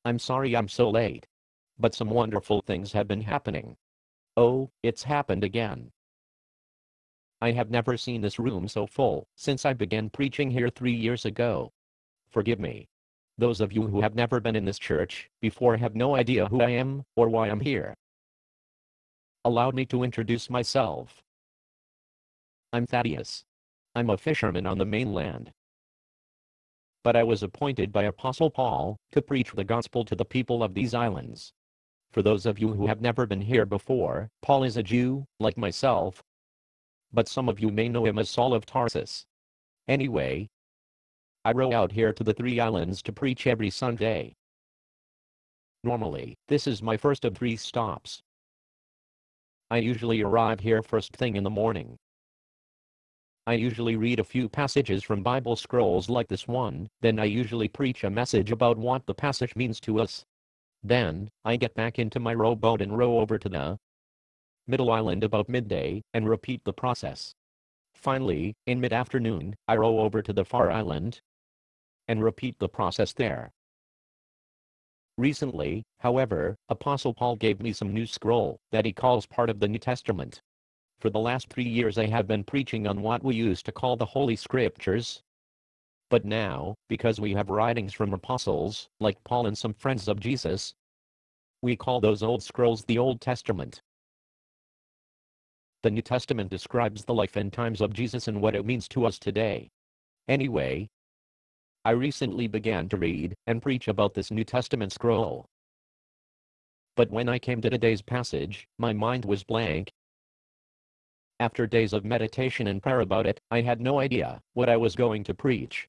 I'm sorry I'm so late. But some wonderful things have been happening. Oh, it's happened again. I have never seen this room so full since I began preaching here 3 years ago. Forgive me. Those of you who have never been in this church before have no idea who I am or why I'm here. Allow me to introduce myself. I'm Thaddeus. I'm a fisherman on the mainland. But I was appointed by Apostle Paul to preach the gospel to the people of these islands. For those of you who have never been here before, Paul is a Jew, like myself. But some of you may know him as Saul of Tarsus. Anyway, I row out here to the 3 islands to preach every Sunday. Normally, this is my first of 3 stops. I usually arrive here first thing in the morning. I usually read a few passages from Bible scrolls like this one, then I usually preach a message about what the passage means to us. Then, I get back into my rowboat and row over to the middle island about midday, and repeat the process. Finally, in mid-afternoon, I row over to the far island, and repeat the process there. Recently, however, Apostle Paul gave me some new scroll that he calls part of the New Testament. For the last 3 years I have been preaching on what we used to call the Holy Scriptures. But now, because we have writings from apostles, like Paul and some friends of Jesus, we call those old scrolls the Old Testament. The New Testament describes the life and times of Jesus and what it means to us today. Anyway, I recently began to read and preach about this New Testament scroll. But when I came to today's passage, my mind was blank. After days of meditation and prayer about it, I had no idea what I was going to preach.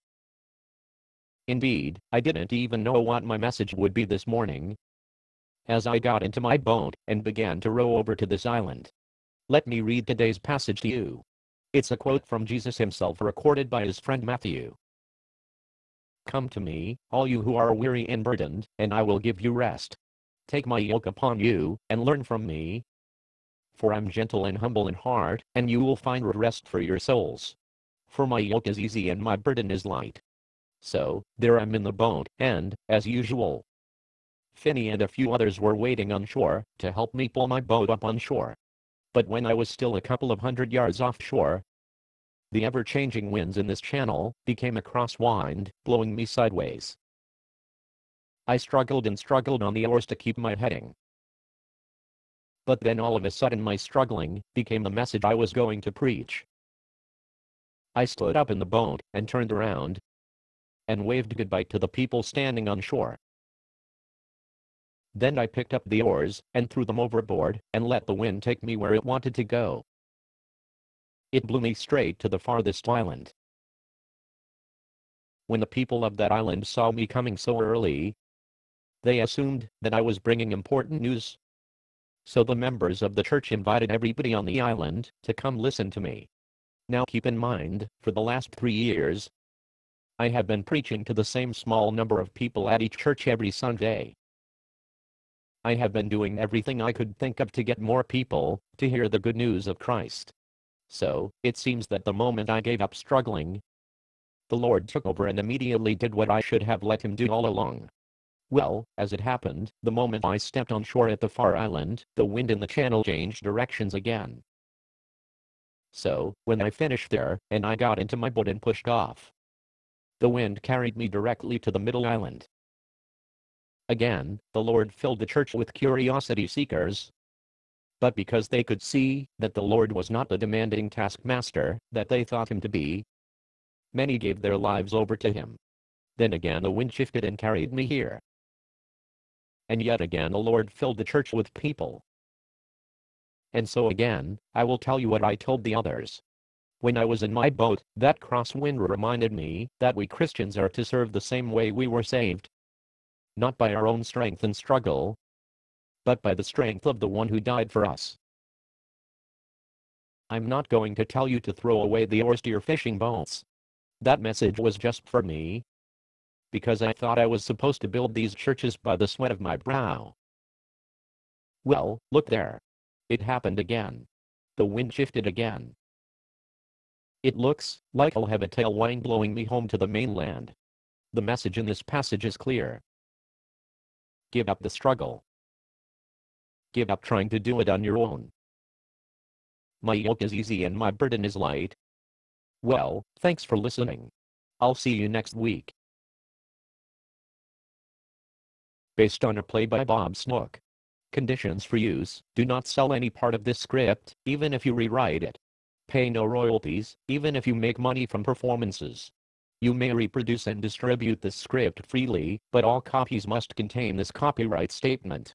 Indeed, I didn't even know what my message would be this morning, as I got into my boat and began to row over to this island. Let me read today's passage to you. It's a quote from Jesus himself recorded by his friend Matthew. "Come to me, all you who are weary and burdened, and I will give you rest. Take my yoke upon you, and learn from me. For I'm gentle and humble in heart, and you will find rest for your souls. For my yoke is easy and my burden is light." So, there I'm in the boat, and, as usual, Finney and a few others were waiting on shore to help me pull my boat up on shore. But when I was still a couple of 100 yards offshore, the ever-changing winds in this channel became a crosswind, blowing me sideways. I struggled and struggled on the oars to keep my heading. But then all of a sudden my struggling became the message I was going to preach. I stood up in the boat and turned around and waved goodbye to the people standing on shore. Then I picked up the oars and threw them overboard and let the wind take me where it wanted to go. It blew me straight to the farthest island. When the people of that island saw me coming so early, they assumed that I was bringing important news. So the members of the church invited everybody on the island to come listen to me. Now keep in mind, for the last 3 years, I have been preaching to the same small number of people at each church every Sunday. I have been doing everything I could think of to get more people to hear the good news of Christ. So, it seems that the moment I gave up struggling, the Lord took over and immediately did what I should have let him do all along. Well, as it happened, the moment I stepped on shore at the far island, the wind in the channel changed directions again. So, when I finished there, and I got into my boat and pushed off, the wind carried me directly to the middle island. Again, the Lord filled the church with curiosity seekers. But because they could see that the Lord was not the demanding taskmaster that they thought him to be, many gave their lives over to him. Then again the wind shifted and carried me here. And yet again the Lord filled the church with people. And so again, I will tell you what I told the others. When I was in my boat, that crosswind reminded me that we Christians are to serve the same way we were saved. Not by our own strength and struggle, but by the strength of the one who died for us. I'm not going to tell you to throw away the oars to your fishing boats. That message was just for me, because I thought I was supposed to build these churches by the sweat of my brow. Well, look there. It happened again. The wind shifted again. It looks like I'll have a tailwind blowing me home to the mainland. The message in this passage is clear. Give up the struggle. Give up trying to do it on your own. My yoke is easy and my burden is light. Well, thanks for listening. I'll see you next week. Based on a play by Bob Snook. Conditions for use: do not sell any part of this script, even if you rewrite it. Pay no royalties, even if you make money from performances. You may reproduce and distribute this script freely, but all copies must contain this copyright statement.